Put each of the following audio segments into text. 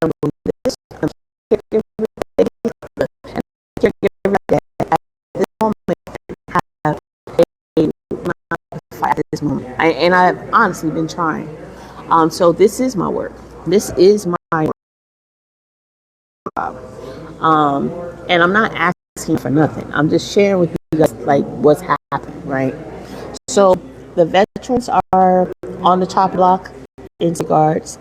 believe this. I'm caregiver and caregiver that at this moment have a at this moment. And I've honestly been trying. So this is my work. This is my job. And I'm not asking for nothing. I'm just sharing with you guys like what's happening, right? So the veterans are on the chop block in regards.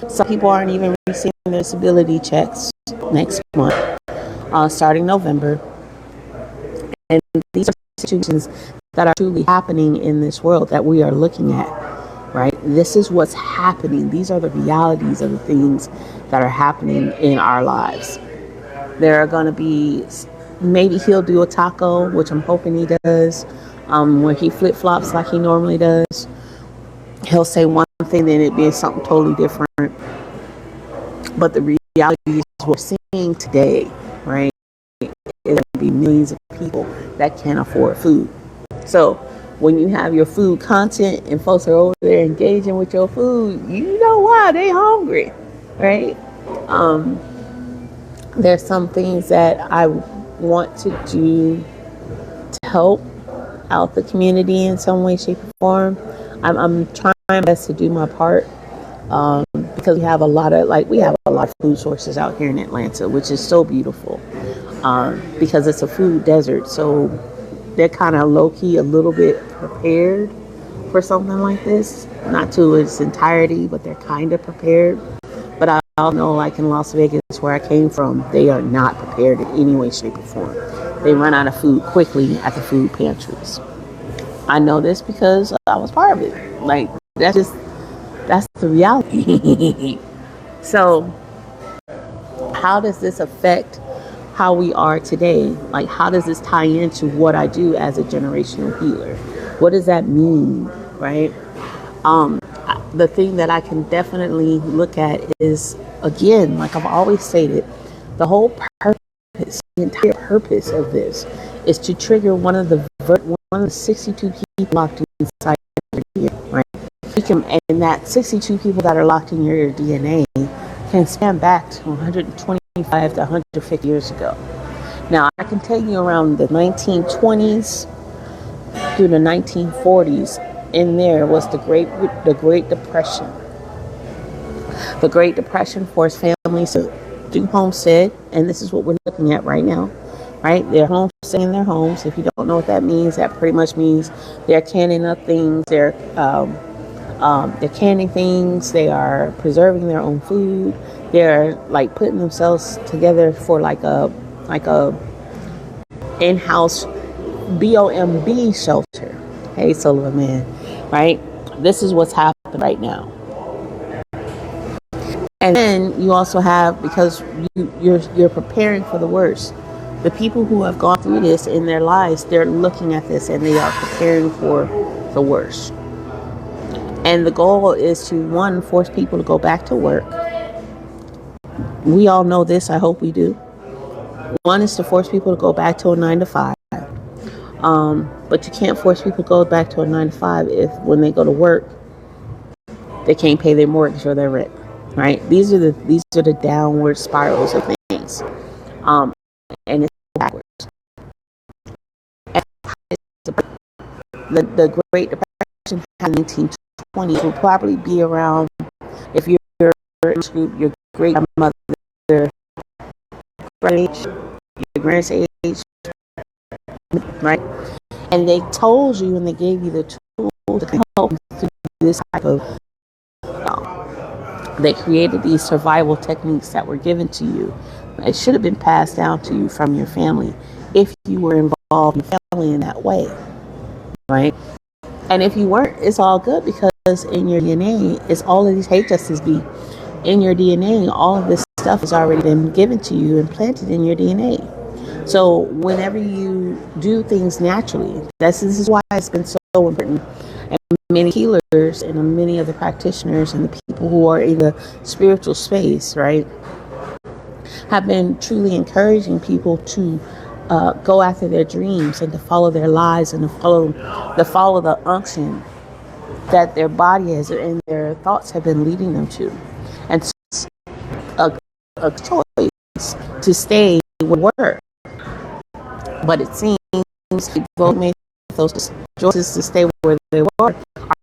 Some people aren't even receiving their disability checks next month, starting November. And these are situations that are truly happening in this world that we are looking at, right? This is what's happening. These are the realities of the things that are happening in our lives. There are going to be, maybe he'll do a taco, which I'm hoping he does, where he flip-flops like he normally does. He'll say one thing, then it be something totally different. But the reality is we're seeing today, right? It's going to be millions of people that can't afford food. So when you have your food content and folks are over there engaging with your food, you know why they hungry, right? There's some things that I want to do to help out the community in some way, shape, or form. I'm trying my best to do my part, because we have a lot of food sources out here in Atlanta, which is so beautiful, because it's a food desert. So they're kind of low-key a little bit prepared for something like this, not to its entirety, but they're kind of prepared. But I all know, like in Las Vegas, where I came from, they are not prepared in any way, shape, or form. They run out of food quickly at the food pantries. I know this because I was part of it. Like, that's the reality. So how does this affect how we are today? Like, how does this tie into what I do as a generational healer? What does that mean, right? The thing that I can definitely look at is, again, like I've always stated, the whole purpose, the entire purpose of this is to trigger one of the 62 people locked inside your DNA, right? And that 62 people that are locked in your DNA can span back to 125 to 150 years ago. Now, I can tell you around the 1920s through the 1940s, in there was the Great Depression. The Great Depression forced families to do homestead, and this is what we're looking at right now, right? They're homesteading their homes. If you don't know what that means, that pretty much means they're canning up things. They're canning things. They are preserving their own food. They're like putting themselves together for like a in-house BOMB shelter. Hey, soul of a man, right? This is what's happening right now. And then you also have, because you're preparing for the worst. The people who have gone through this in their lives, they're looking at this and they are preparing for the worst. And the goal is to, one, force people to go back to work. We all know this. I hope we do. One is to force people to go back to a 9-to-5. But you can't force people to go back to a 9-to-5 if, when they go to work, they can't pay their mortgage or their rent. Right? These are the downward spirals of things. And it's backwards. And the Great Depression in the 1920s will probably be around, if you're in this group, your great grandmother, your grandparents' age, right? And they told you and they gave you the tools to help through this type of. They created these survival techniques that were given to you. It should have been passed down to you from your family if you were involved in your family in that way, right? And if you weren't, it's all good, because in your DNA, it's all of these, hate justice be, in your DNA, all of this stuff has already been given to you and planted in your DNA. So whenever you do things naturally, this is why it's been so important. And many healers and many of the practitioners and the people who are in the spiritual space, right, have been truly encouraging people to go after their dreams and to follow their lives and to follow the unction that their body has and their thoughts have been leading them to. And a, a choice to stay where we were. But it seems people made those choices to stay where they were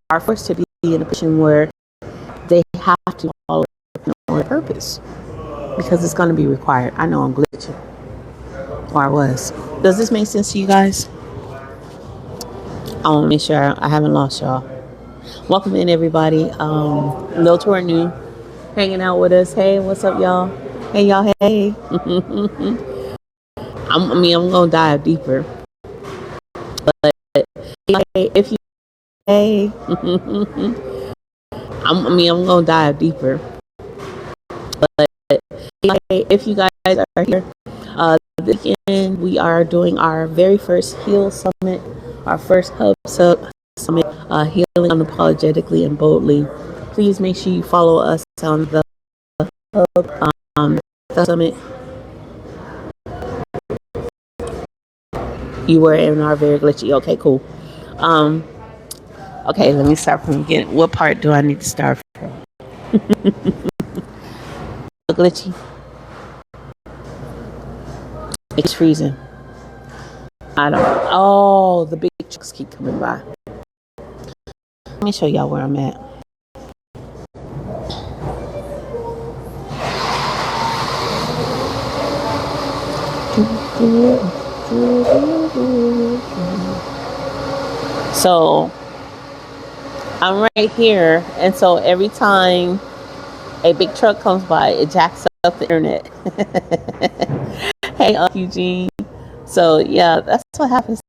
are forced to be in a position where they have to follow their purpose because it's going to be required. I know I'm glitching, or I was. Does this make sense to you guys? I want to make sure I haven't lost y'all. Welcome in, everybody. Those who are new, hanging out with us. Hey, what's up, y'all? Hey, y'all. Hey. I'm gonna dive deeper, but if you hey, I'm gonna dive deeper, but if you guys are here, this weekend we are doing our very first Heal Summit, our first Hub Summit, Healing Unapologetically and Boldly. Please make sure you follow us on the Hub Summit. You were in our very glitchy. Okay, cool. Okay, let me start from the beginning. What part do I need to start from? Glitchy. It's freezing. I don't. Oh, the big trucks keep coming by. Let me show y'all where I'm at. So I'm right here, and so every time a big truck comes by, it jacks up the internet. Hey, Eugene. So yeah, that's what happens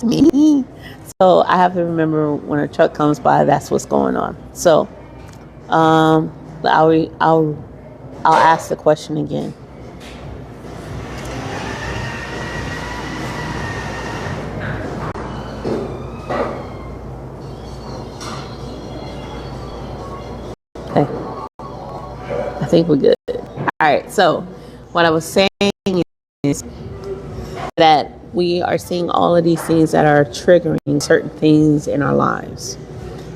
to me. So I have to remember when a truck comes by, that's what's going on. So I'll ask the question again. Okay, I think we're good. All right. So what I was saying is that we are seeing all of these things that are triggering certain things in our lives.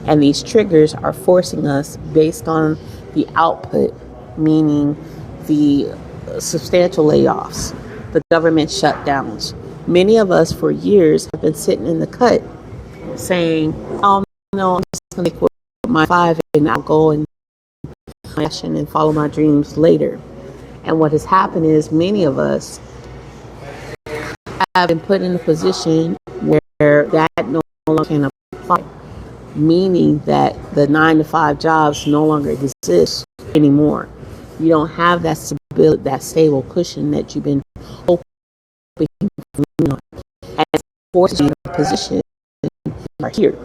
And these triggers are forcing us based on the output, meaning the substantial layoffs, the government shutdowns. Many of us for years have been sitting in the cut saying, oh no, I'm just going to quit my 5 and I'll go and passion and follow my dreams later. And what has happened is many of us have been put in a position where that no longer can apply, meaning that the 9-to-5 jobs no longer exist anymore. You don't have that stability, that stable cushion that you've been hoping for, and it's forced you in a position right here.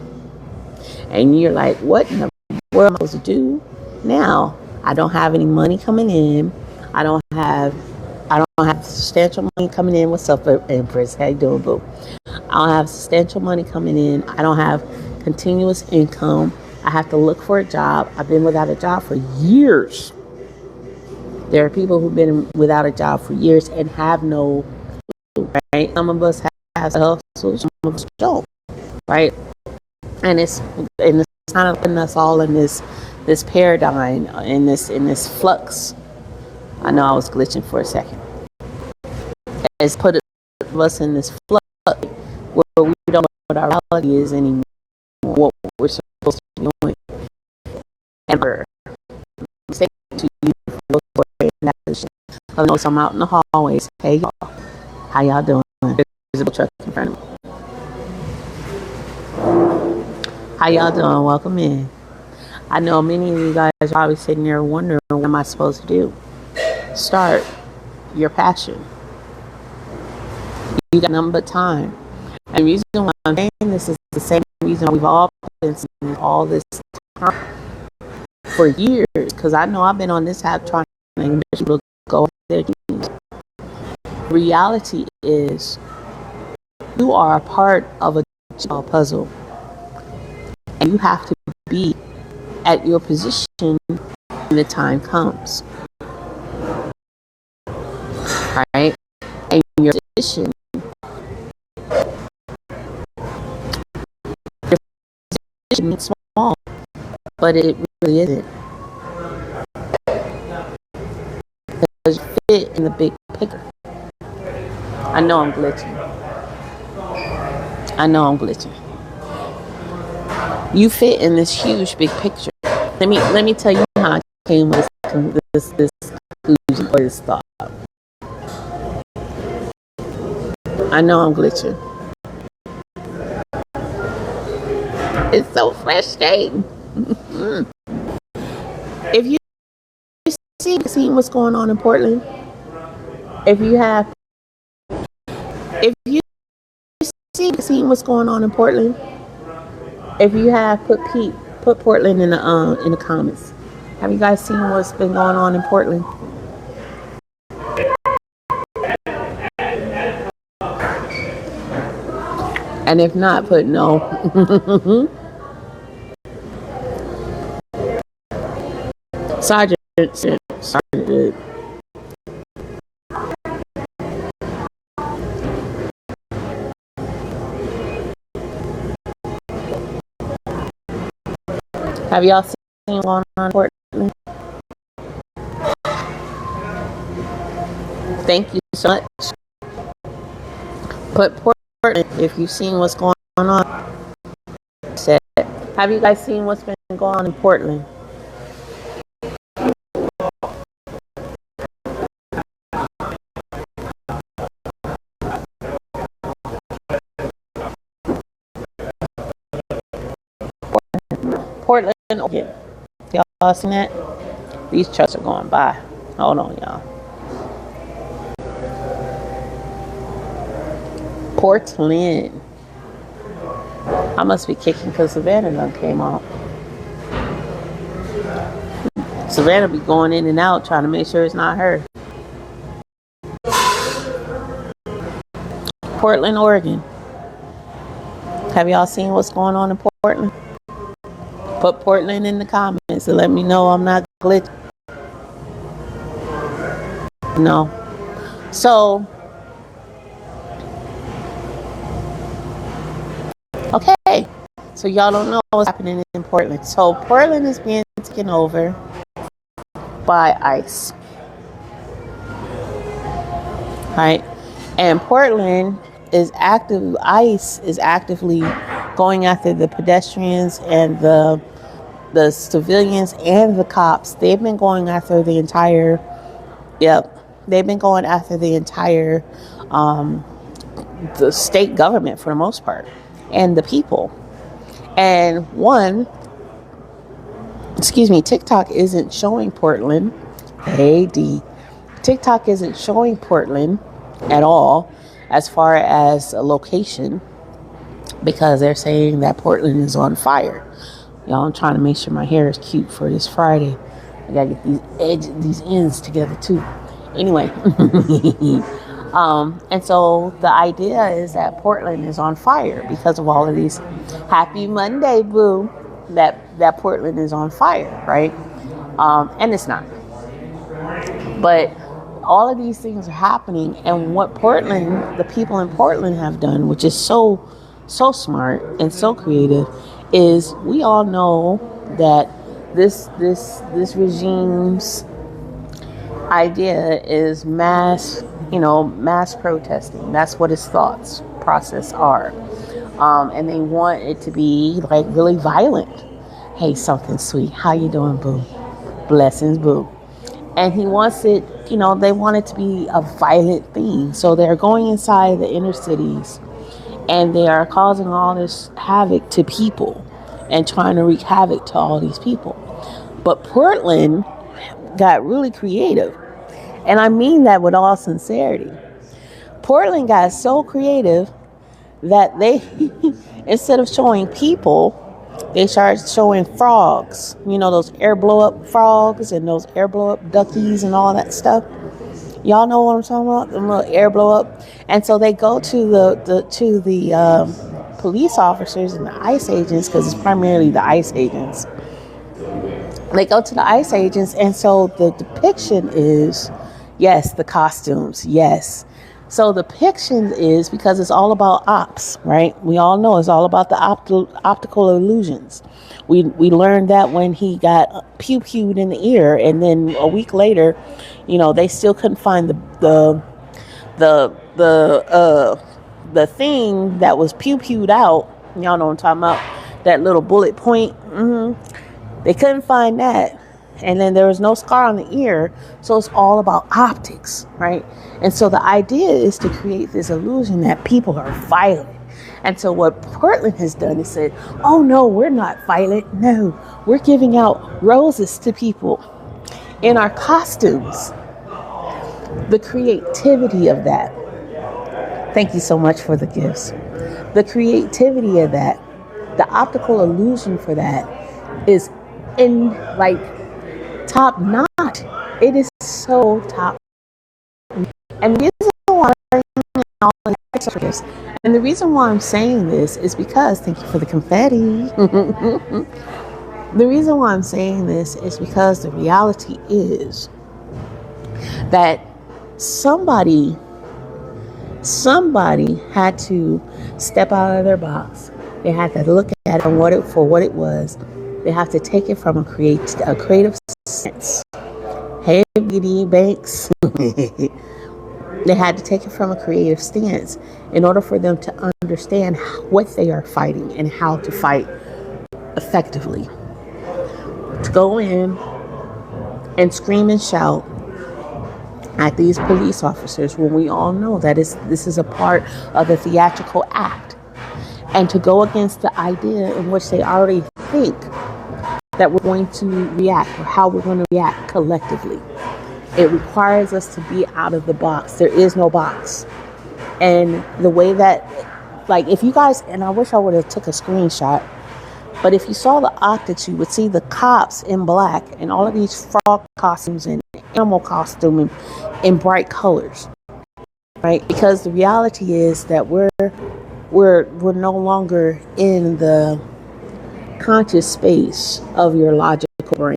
And you're like, what in the world am I supposed to do now? I don't have any money coming in. I don't have substantial money coming in. What's up, Empress? How you doing, boo? I don't have substantial money coming in. I don't have continuous income. I have to look for a job. I've been without a job for years. There are people who've been without a job for years and have no, right? Some of us have hustle, some of us don't, right? And it's kind of putting us all in this paradigm, in this flux. I know I was glitching for a second. It's put us in this flux where we don't know what our reality is anymore, what we're supposed to be doing. And we're saying to you for that position. I know I'm out in the hallways. Hey y'all, how y'all doing? There's a truck in front of me. How y'all doing? Welcome in. I know many of you guys are probably sitting there wondering, what am I supposed to do? Start your passion. You got nothing but time. And the reason why I'm saying this is the same reason we've all been seeing all this time for years. Because I know I've been on this app trying to get people to go over their dreams. Reality is, you are a part of a jigsaw puzzle. And you have to be at your position when the time comes. Right? And your position is small, but it really isn't. you fit in the big picture. I know I'm glitching. You fit in this huge big picture. Let me tell you how I came with this conclusion or this thought. I know I'm glitching. It's so frustrating. If you see what's going on in Portland, if you see what's going on in Portland, if you have put Portland in the comments. Have you guys seen what's been going on in Portland? And if not, put no. Sergeant. Have y'all seen what's going on in Portland? Thank you so much. Put Portland if you've seen what's going on. Have you guys seen what's been going on in Portland? Portland, Oregon. Y'all seen that? These trucks are going by. Hold on, y'all. Portland. I must be kicking because Savannah done came off. Savannah be going in and out trying to make sure it's not her. Portland, Oregon. Have y'all seen what's going on in Portland? Put Portland in the comments and let me know I'm not glitching. No. So, okay. So y'all don't know what's happening in Portland. So Portland is being taken over by ICE. Right? And Portland is ICE is actively going after the pedestrians and the civilians and the cops. They've been going after the entire the state government for the most part and the people. And TikTok isn't showing Portland. TikTok isn't showing Portland at all as far as a location because they're saying that Portland is on fire. Y'all, I'm trying to make sure my hair is cute for this Friday. I gotta get these ends together too. Anyway, and so the idea is that Portland is on fire because of all of these. Happy Monday, boo! That Portland is on fire, right? And it's not. But all of these things are happening, and what the people in Portland have done, which is so smart and so creative, is we all know that this regime's idea is mass protesting. That's what its thoughts process are, and they want it to be like really violent. Hey, something sweet. How you doing, boo? Blessings, boo. And he wants it. They want it to be a violent thing. So they're going inside the inner cities, and they are causing all this havoc to people and trying to wreak havoc to all these people. But Portland got really creative. And I mean that with all sincerity. Portland got so creative that they, instead of showing people, they started showing frogs. Those air blow up frogs and those air blow up duckies and all that stuff. Y'all know what I'm talking about? The little air blow up. And so they go to the police officers and the ICE agents, because it's primarily the ICE agents. They go to the ICE agents, and so the depiction is, yes, the costumes, yes, So the depiction is because it's all about ops, right? We all know it's all about the optical illusions. We learned that when he got pew-pewed in the ear, and then a week later, they still couldn't find the thing that was pew-pewed out. Y'all know what I'm talking about, that little bullet point. They couldn't find that. And then there was no scar on the ear. So it's all about optics, right? And so the idea is to create this illusion that people are violent. And so what Portland has done is said, oh no, we're not violent. No, we're giving out roses to people in our costumes. The creativity of that. Thank you so much for the gifts. The creativity of that, the optical illusion for that is in top notch. It is so top. And the reason why I'm saying this is because, thank you for the confetti. The reason why I'm saying this is because the reality is that somebody had to step out of their box. They had to look at it for what it was. They have to take it from a creative sense. Hey, BD Banks. They had to take it from a creative stance in order for them to understand what they are fighting and how to fight effectively. To go in and scream and shout at these police officers when we all know that this is a part of the theatrical act, and to go against the idea in which they already think that we're going to react or how we're going to react collectively. It requires us to be out of the box. There is no box. And the way that, if you guys, and I wish I would have took a screenshot, but if you saw the optics, you would see the cops in black and all of these frog costumes and animal costume in bright colors, right? Because the reality is that we're no longer in the conscious space of your logical brain.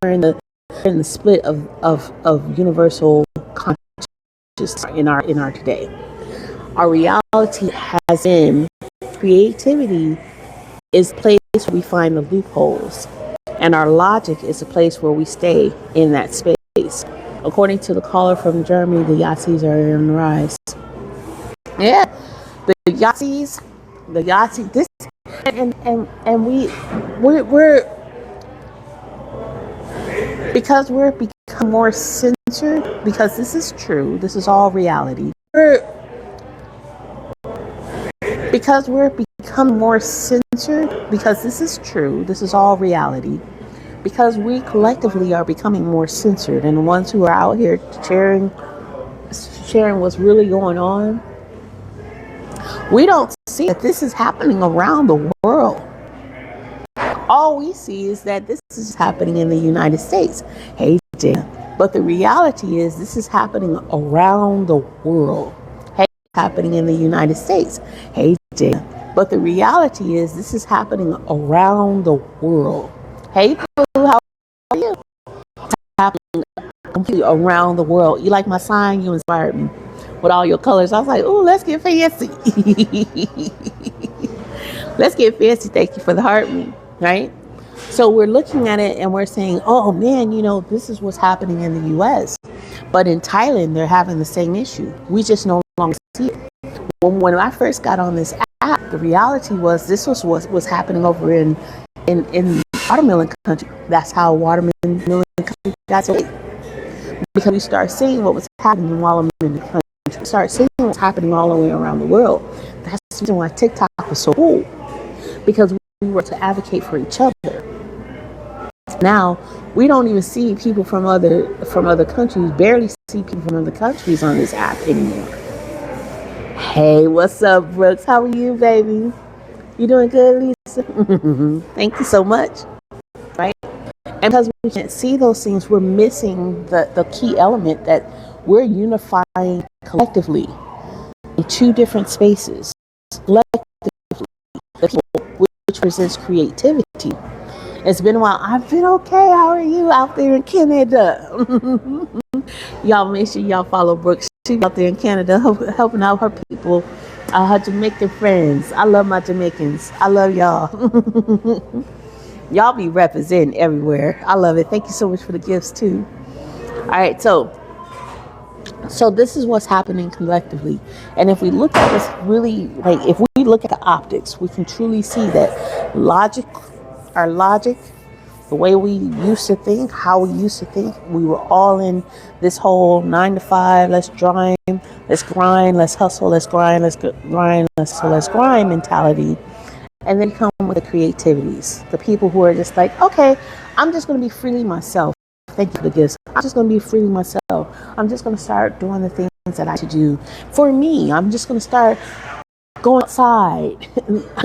We're in the split of universal consciousness in our today. Our reality has been creativity is the place where we find the loopholes, and our logic is a place where we stay in that space. According to the caller from Germany, the Yahtzees are on the rise. Yeah, the Yahtzees, this, and we're because we're become more censored, because this is true, this is all reality. Because we're becoming more censored, because this is true, this is all reality. Because we collectively are becoming more censored, and the ones who are out here sharing what's really going on, we don't see that this is happening around the world. All we see is that this is happening in the United States. Hey, Jay. But the reality is this is happening around the world. Hey, happening in the United States. Hey, Jay. But the reality is this is happening around the world. Hey, Boo, how are you? It's happening completely around the world. You like my sign? You inspired me with all your colors. I was like, ooh, let's get fancy. Let's get fancy. Thank you for the heart me. Right? So we're looking at it and we're saying, oh man, this is what's happening in the US. But in Thailand, they're having the same issue. We just no longer see it. When I first got on this app, the reality was this was what was happening over in watermelon country. That's how watermelon country got so big. Because we start seeing what was happening in watermelon country. We start seeing what's happening all the way around the world. That's the reason why TikTok was so cool. Because we were to advocate for each other. Now we don't even see people from other countries. Barely see people from other countries on this app anymore. Hey, what's up, Brooks? How are you, baby? You doing good, Lisa? Thank you so much. Right? And because we can't see those things, we're missing the key element that we're unifying collectively in two different spaces. Collectively, the people, which presents creativity. It's been a while. I've been okay. How are you out there in Canada? Y'all make sure y'all follow Brooks She out there in Canada helping out her people, her Jamaican friends. I love my Jamaicans. I love y'all. Y'all be representing everywhere. I love it. Thank you so much for the gifts too. All right, so this is what's happening collectively. And if we look at this really, like if we look at the optics, we can truly see that our logic, the way we used to think, how we used to think, we were all in this whole 9 to 5, let's grind, let's hustle, let's grind, let's grind, let's grind mentality. And then come with the creativities, the people who are just like, okay, I'm just going to be freely myself. Thank you for the gifts. I'm just going to be freely myself. I'm just going to start doing the things that I should do. For me, I'm just going to start going outside,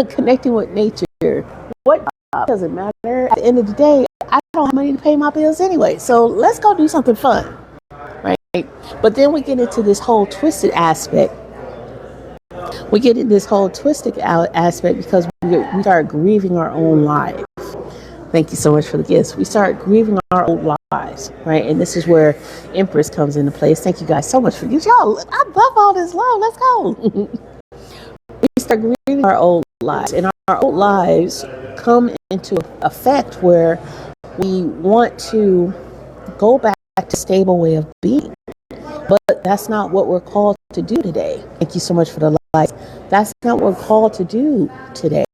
connecting with nature. What doesn't matter. At the end of the day, I don't have money to pay my bills anyway. So let's go do something fun, right? But then we get into this whole twisted aspect. We get in this whole twisted aspect because we start grieving our own lives. Thank you so much for the gifts. We start grieving our old lives, right? And this is where Empress comes into place. Thank you guys so much for you. Y'all, I love all this love. Let's go. We start grieving our old lives, and our old lives come into effect where we want to go back to a stable way of being. But that's not what we're called to do today. Thank you so much for the light. That's not what we're called to do today.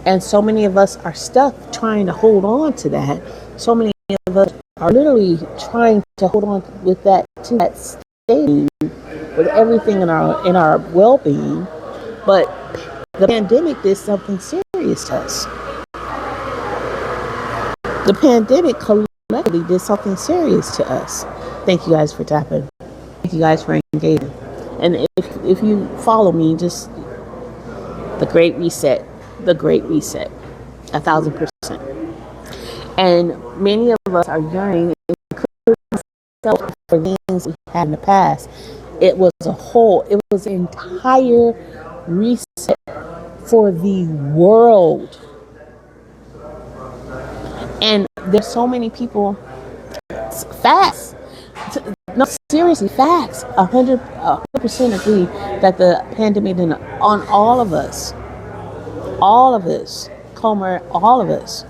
And so many of us are stuck trying to hold on to that. So many of us are literally trying to hold on with that to that state with everything in our well-being. But the pandemic did something serious to us. The pandemic collectively did something serious to us. Thank you guys for tapping. Thank you guys for engaging. And if you follow me, just the Great Reset, 1,000%. And many of us are yearning for things we had in the past. It was an entire reset for the world. And there's so many people, facts. No, seriously, facts. 100% agree that the pandemic did on all of us, Comer, all of us.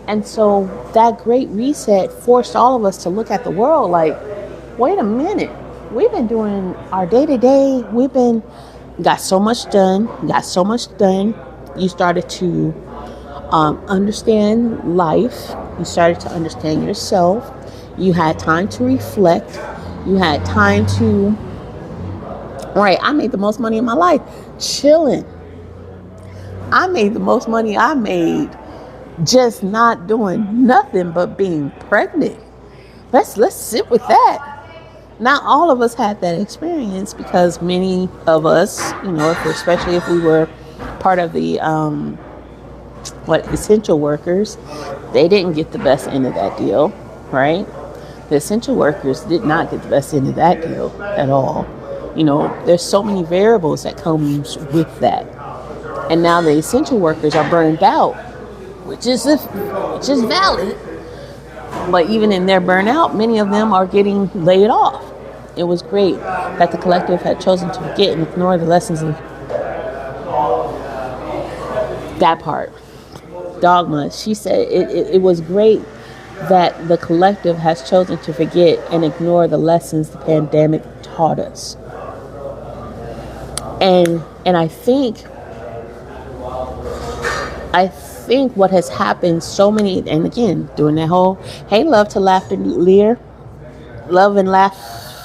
And so that great reset forced all of us to look at the world like, wait a minute, we've been doing our day-to-day, got so much done. You started to understand life. You started to understand yourself. You had time to reflect. You had time to, right, I made the most money in my life chilling. I made the most money I made just not doing nothing but being pregnant. Let's sit with that. Not all of us had that experience because many of us, especially if we were part of the essential workers, they didn't get the best end of that deal, right? The essential workers did not get the best end of that deal at all. There's so many variables that comes with that. And now the essential workers are burned out, which is valid. But even in their burnout, many of them are getting laid off. It was great that the collective had chosen to forget and ignore the lessons of that part. Dogma, she said it was great that the collective has chosen to forget and ignore the lessons the pandemic taught us. And I think what has happened so many, and again, doing that whole, hey, love to laugh and leer, love and laugh,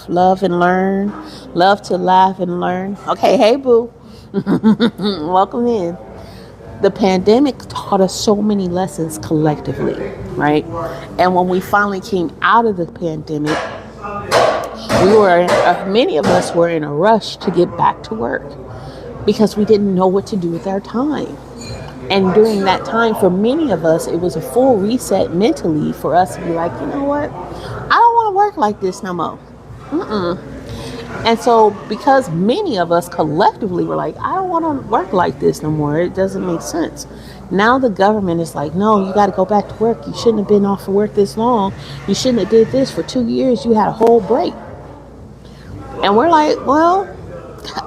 love and learn, love to laugh and learn. Okay, hey, boo. Welcome in. The pandemic taught us so many lessons collectively, right? And when we finally came out of the pandemic, many of us were in a rush to get back to work because we didn't know what to do with our time. And during that time, for many of us, it was a full reset mentally for us to be like, you know what? I don't want to work like this no more. And so because many of us collectively were like, I don't want to work like this no more. It doesn't make sense. Now the government is like, no, you got to go back to work. You shouldn't have been off of work this long. You shouldn't have did this for 2 years. You had a whole break. And we're like, well,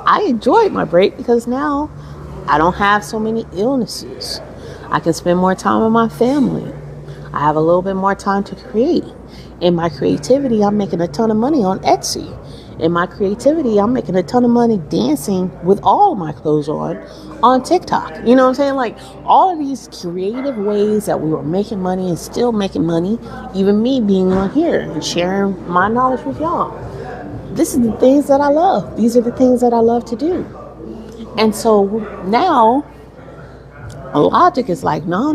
I enjoyed my break because now I don't have so many illnesses. I can spend more time with my family. I have a little bit more time to create. In my creativity, I'm making a ton of money on Etsy. In my creativity, I'm making a ton of money dancing with all my clothes on TikTok. You know what I'm saying? Like all of these creative ways that we were making money and still making money, even me being on here and sharing my knowledge with y'all. This is the things that I love. These are the things that I love to do. And so now logic is like, no,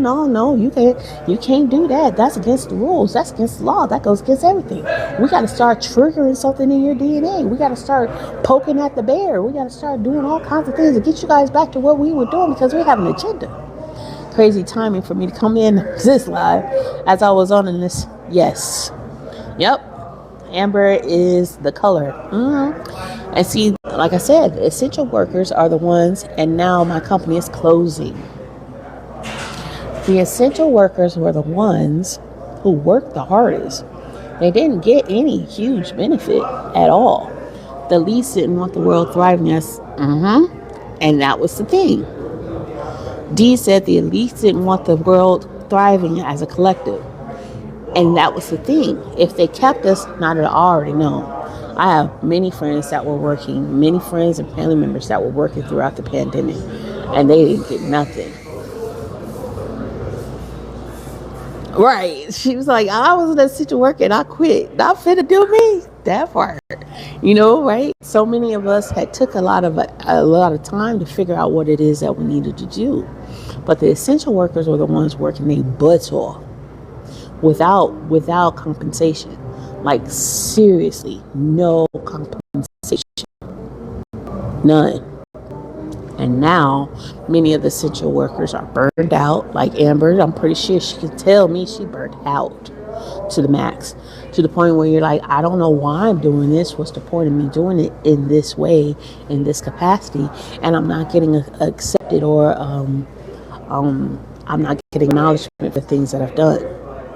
you can't do that. That's against the rules. That's against the law. That goes against everything. We got to start triggering something in your DNA. We got to start poking at the bear. We got to start doing all kinds of things to get you guys back to what we were doing because we have an agenda. Crazy timing for me to come in this live as I was on in this. Yes. Yep. Amber is the color. And see, like I said, essential workers are the ones, and now my company is closing. The essential workers were the ones who worked the hardest. They didn't get any huge benefit at all. The elites didn't want the world thriving as, and that was the thing. D said the elites didn't want the world thriving as a collective. And that was the thing. If they kept us, now that I already know, I have many friends that were working, many friends and family members that were working throughout the pandemic, and they didn't get nothing. Right. She was like, I was in that situation working, I quit. Not finna do me. That part. You know, right? So many of us had took a lot of time to figure out what it is that we needed to do. But the essential workers were the ones working their butts off without compensation. Like seriously, no compensation. None. And now, many of the essential workers are burned out. Like Amber, I'm pretty sure she can tell me she burned out to the max. To the point where you're like, I don't know why I'm doing this. What's the point of me doing it in this way, in this capacity? And I'm not getting accepted or I'm not getting acknowledgement for things that I've done.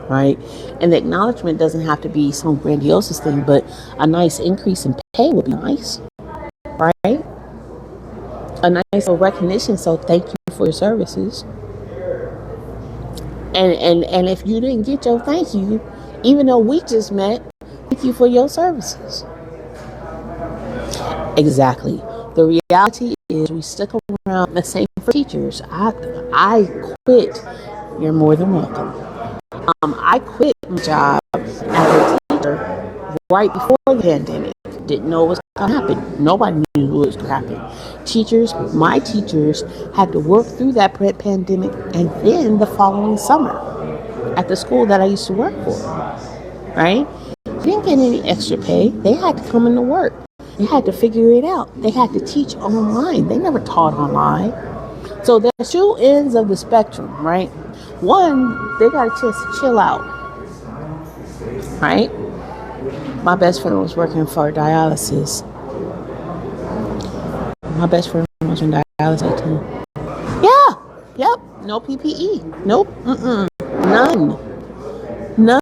Right? And the acknowledgement doesn't have to be some grandiose thing, but a nice increase in pay would be nice. Right? A nice recognition, so thank you for your services. And if you didn't get your thank you, even though we just met, thank you for your services. Exactly. The reality is we stuck around. The same for teachers. I quit. You're more than welcome. I quit my job as a teacher right before the pandemic. Didn't know what was going to happen. Nobody knew what was going to happen. My teachers had to work through that pandemic, and then the following summer at the school that I used to work for, right? They didn't get any extra pay. They had to come into work. They had to figure it out. They had to teach online. They never taught online. So there's two ends of the spectrum, right? One, they got a chance to chill out, right? My best friend was working for dialysis. My best friend was in dialysis too. Yeah. Yep. No PPE. Nope. None.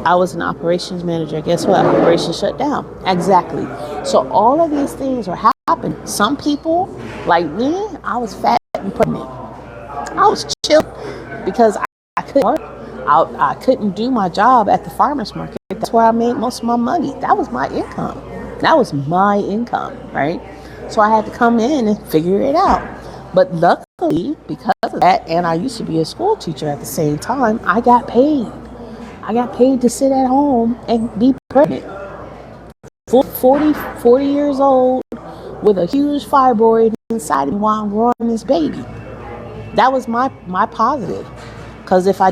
I was an operations manager. Guess what? Operations shut down. Exactly. So all of these things are happening. Some people, like me, I was fat and pregnant. I was chill because I couldn't work. I couldn't do my job at the farmer's market. That's where I made most of my money. That was my income. Right? So I had to come in and figure it out. But luckily, because of that, and I used to be a school teacher at the same time, I got paid. I got paid to sit at home and be pregnant. 40 years old with a huge fibroid inside me while I'm growing this baby. That was my positive. Because if I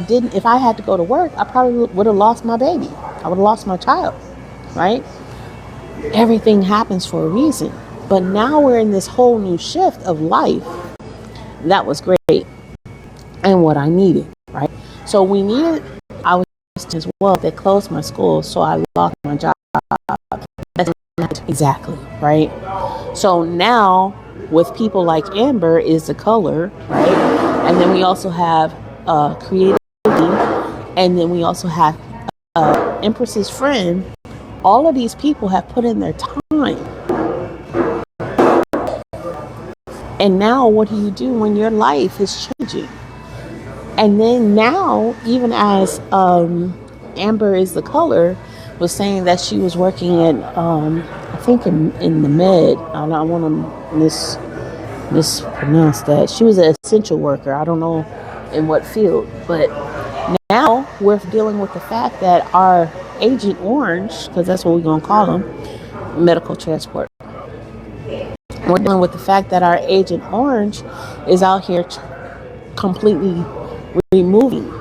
had to go to work, I probably would have lost my baby. I would have lost my child, right? Everything happens for a reason. But now we're in this whole new shift of life. That was great. And what I needed, right? So I was as well, they closed my school, so I lost my job. Exactly, right? So now, with people like Amber is the color, right? And then we also have creativity, and then we also have Empress's friend, All of these people have put in their time. And now what do you do when your life is changing? And then now, even as Amber is the color was saying that she was working at, I think in the med. I don't want to mispronounce that. She was an essential worker. I don't know in what field. But now we're dealing with the fact that our Agent Orange, because that's what we're going to call them, medical transport. We're dealing with the fact that our Agent Orange is out here completely removing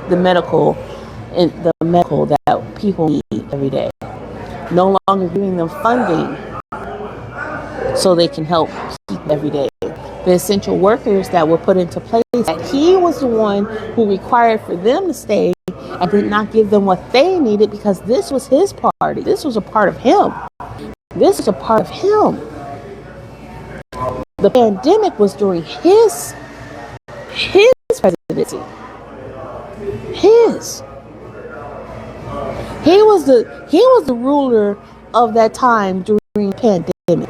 the medical that people need every day. No longer giving them funding so they can help keep every day. The essential workers that were put into place, that he was the one who required for them to stay and did not give them what they needed, because this was his party. This was a part of him. This is a part of him. The pandemic was during his presidency. He was the ruler of that time during the pandemic.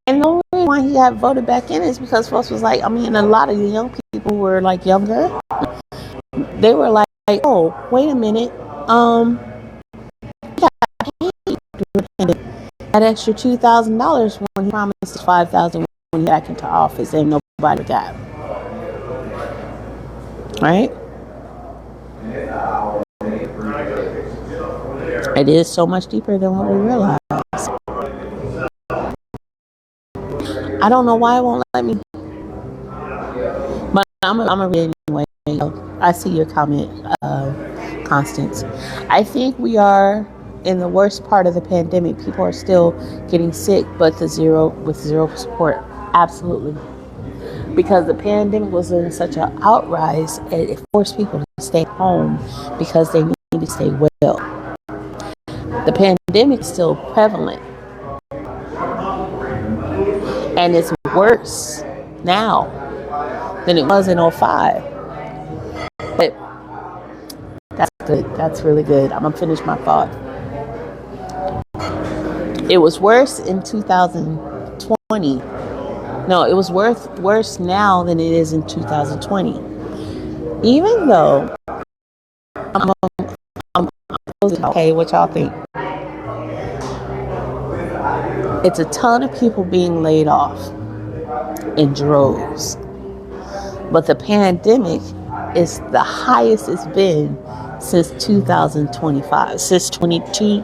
And the only reason why he got voted back in is because folks was like, I mean, a lot of the young people were like younger. They were like, oh, wait a minute. He got paid during the pandemic. That extra $2,000 when he promised $5,000 when he got into office, and nobody got. Right? It is so much deeper than what we realize. I don't know why it won't let me, but I'm gonna read it anyway. I see your comment, Constance. I think we are in the worst part of the pandemic. People are still getting sick, but with zero support. Absolutely. Because the pandemic was in such an outrise, it forced people to stay home because they need to stay well. The pandemic is still prevalent. And it's worse now than it was in 2005. But that's good. That's really good. I'm going to finish my thought. It was worse in 2020. No, it was worse now than it is in 2020. Even though, okay, what y'all think? It's a ton of people being laid off in droves. But the pandemic is the highest it's been since 2025, since 2020.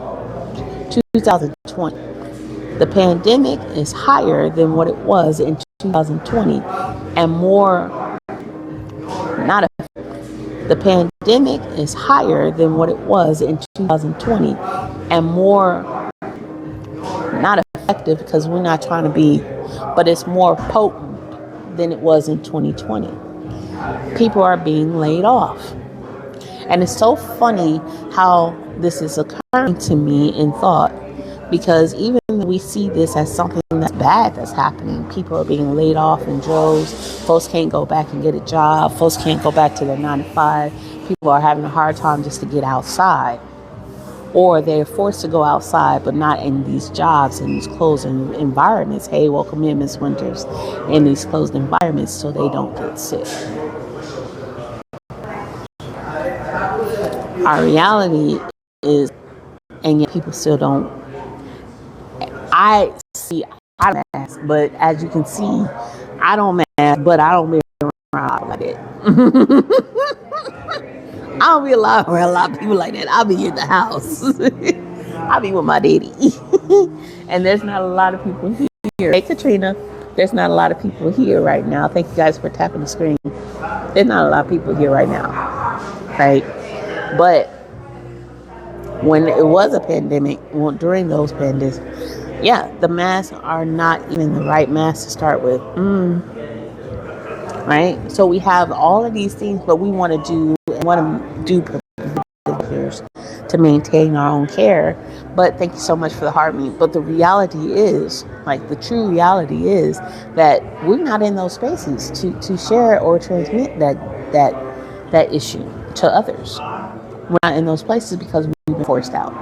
The pandemic is higher than what it was in 2020 and more, the pandemic is higher than what it was in 2020 and more, not effective because we're not trying to be, but it's more potent than it was in 2020. People are being laid off. And it's so funny how this is occurring to me in thought, because even though we see this as something that's bad that's happening, people are being laid off in droves. Folks can't go back and get a job. Folks can't go back to their 9 to 5. People are having a hard time just to get outside. Or they're forced to go outside, but not in these jobs, in these closed environments. Hey, welcome in, Miss Winters, in these closed environments so they don't get sick. Our reality is, and yet people still don't. I don't mask, but as you can see, I don't mask, but I don't be around like that. I don't be around a lot of people like that. I'll be in the house. I'll be with my daddy. And there's not a lot of people here. Hey, Katrina, there's not a lot of people here right now. Thank you guys for tapping the screen. There's not a lot of people here right now, right? But when it was a pandemic, during those pandemics, yeah, the masks are not even the right masks to start with. Right? So we have all of these things, but we want to do procedures to maintain our own care. But thank you so much for the heart meet. But the reality is, like the true reality is that we're not in those spaces to share or transmit that issue to others. we're not in those places because we've been forced out.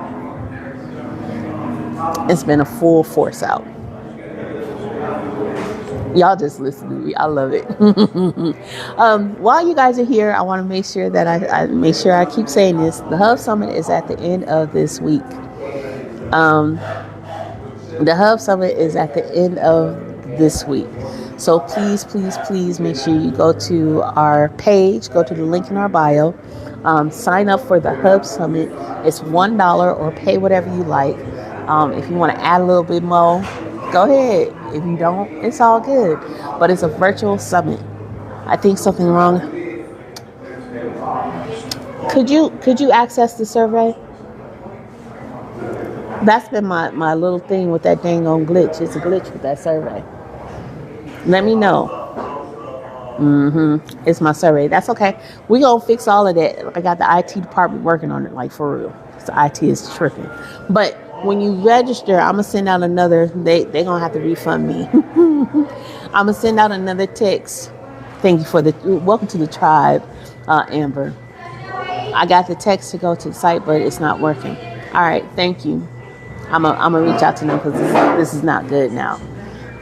It's been a full force out. Y'all just listen to me. I love it. While you guys are here, I want to make sure that I make sure I keep saying this. The Hub Summit is at the end of this week. The Hub Summit is at the end of this week. So please, please, please make sure you go to our page, go to the link in our bio, sign up for the Hub Summit. It's $1 or pay whatever you like. If you want to add a little bit more, go ahead. If you don't, it's all good. But it's a virtual summit. I think something wrong. Could you access the survey? That's been my little thing with that dang on glitch. It's a glitch with that survey. Let me know. It's my survey. That's okay. We gonna fix all of that. I got the IT department working on it, like for real. The IT is tripping. But when you register, I'm gonna send out another. They gonna have to refund me. I'm gonna send out another text. Thank you for the welcome to the tribe, Amber. I got the text to go to the site, but it's not working. All right, thank you. I'm gonna reach out to them because this is not good now.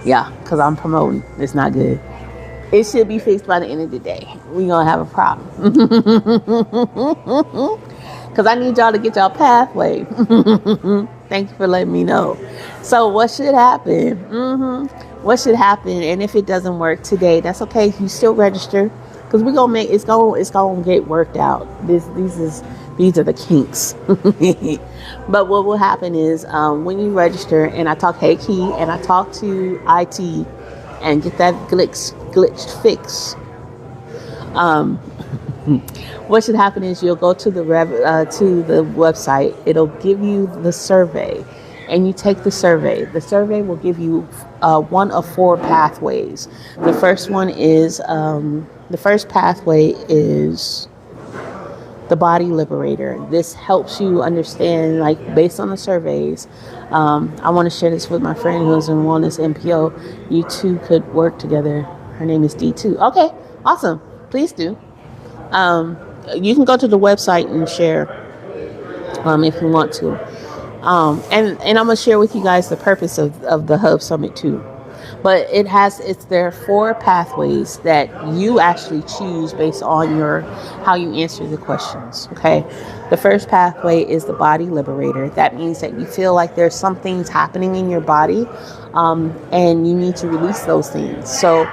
Yeah, because I'm promoting. It's not good. It should be fixed by the end of the day. We're going to have a problem. Because I need y'all to get y'all pathway. Thank you for letting me know. So what should happen? What should happen? And if it doesn't work today, that's okay. You still register. Because we're going to make, it's going to get worked out. These are the kinks. But what will happen is when you register and I talk Hey Key and I talk to IT and get that glitch fixed, what should happen is you'll go to the website. It'll give you the survey and you take the survey. The survey will give you one of 4 pathways. The first pathway is the body liberator. This helps you understand, like based on the surveys. I want to share this with my friend who's in Wellness NPO. You two could work together. Her name is D2. Okay, awesome. Please do. You can go to the website and share if you want to. And I'm going to share with you guys the purpose of the Hub Summit too. But there are 4 pathways that you actually choose based on how you answer the questions. Okay. The first pathway is the body liberator. That means that you feel like there's some things happening in your body, and you need to release those things. So,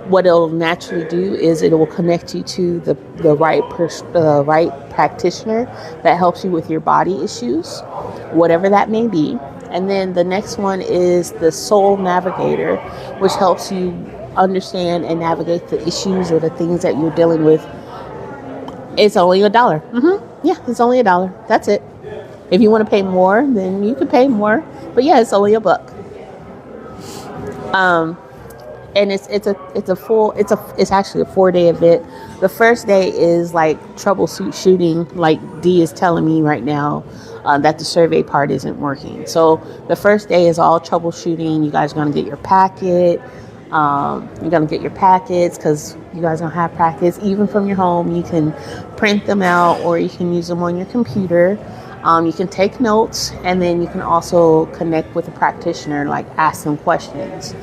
what it'll naturally do is it will connect you to the right practitioner that helps you with your body issues, whatever that may be. And then the next one is the soul navigator, which helps you understand and navigate the issues or the things that you're dealing with. It's only $1. Yeah, it's only $1. That's it. If you want to pay more, then you can pay more. But yeah, it's only $1. And it's actually a 4-day event. The first day is like troubleshooting, like D is telling me right now. That the survey part isn't working. So the first day is all troubleshooting. You guys are going to get your packet. You're going to get your packets because you guys don't have packets. Even from your home, you can print them out or you can use them on your computer. You can take notes and then you can also connect with a practitioner, like ask them questions.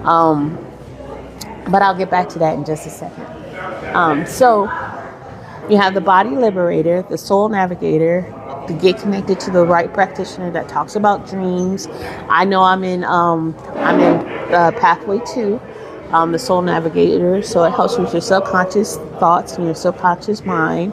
But I'll get back to that in just a second. So you have the body liberator, the soul navigator, to get connected to the right practitioner that talks about dreams. I know I'm in pathway 2, the soul navigator. So it helps with your subconscious thoughts and your subconscious mind,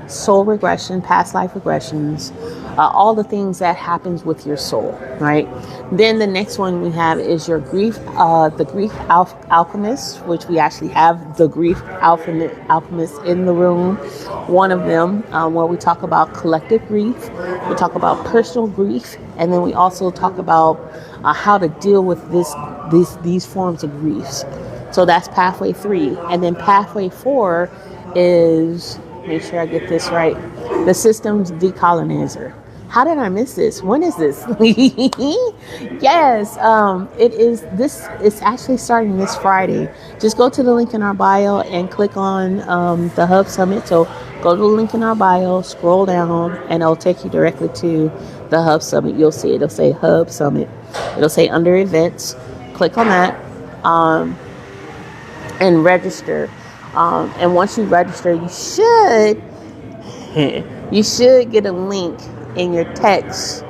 soul regression, past life regressions, all the things that happens with your soul, right? Then the next one we have is your grief, the grief alchemist, which we actually have the grief alchemist in the room. One of them where we talk about collective grief, we talk about personal grief, and then we also talk about how to deal with these forms of griefs. So that's pathway 3, and then pathway 4 is, make sure I get this right, the systems decolonizer. How did I miss this? When is this? Yes, it is. This is actually starting this Friday. Just go to the link in our bio and click on the Hub Summit. So Go to the link in our bio, scroll down, and it'll take you directly to the Hub Summit. You'll see it'll say Hub Summit. It'll say under events. Click on that and register. And once you register, you should get a link in your text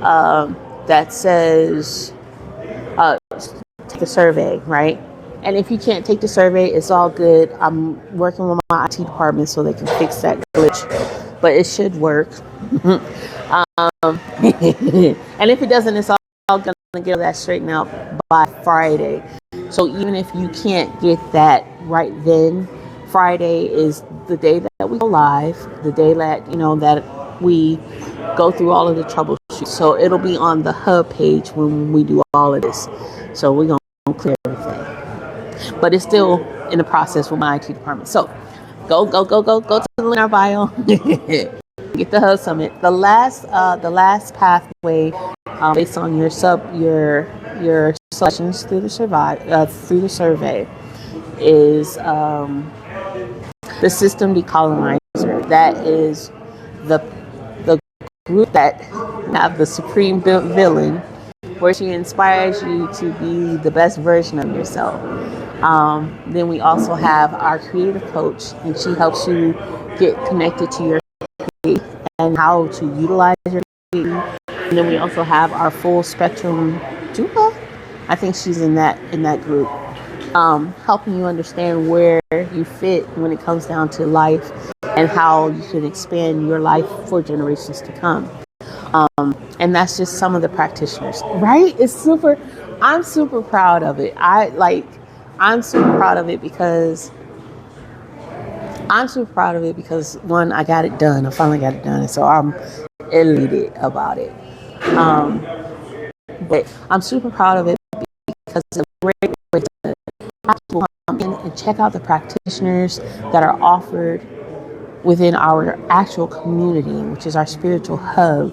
that says take the survey, right? And if you can't take the survey, it's all good. I'm working with my IT department so they can fix that glitch, but it should work. And if it doesn't, it's all gonna get that straightened out by Friday. So even if you can't get that right then, Friday is the day that we go live, the day that that we go through all of the troubleshooting. So it'll be on the hub page when we do all of this. So we're gonna clear everything, but it's still in the process with my IT department. So go to the link in our bio. Get the Hub Summit. The last pathway, based on your selections through the survey, is the system decolonizer. That is the group that have the supreme villain, where she inspires you to be the best version of yourself. Then we also have our creative coach, and she helps you get connected to your faith and how to utilize your faith. And then we also have our full spectrum doula. I think she's in that group, helping you understand where you fit when it comes down to life and how you can expand your life for generations to come. And that's just some of the practitioners, right? I'm super proud of it. I'm super proud of it because one, I got it done. I finally got it done. And so I'm elated about it. But I'm super proud of it because it's a great way to have people come in and check out the practitioners that are offered within our actual community, which is our spiritual hub.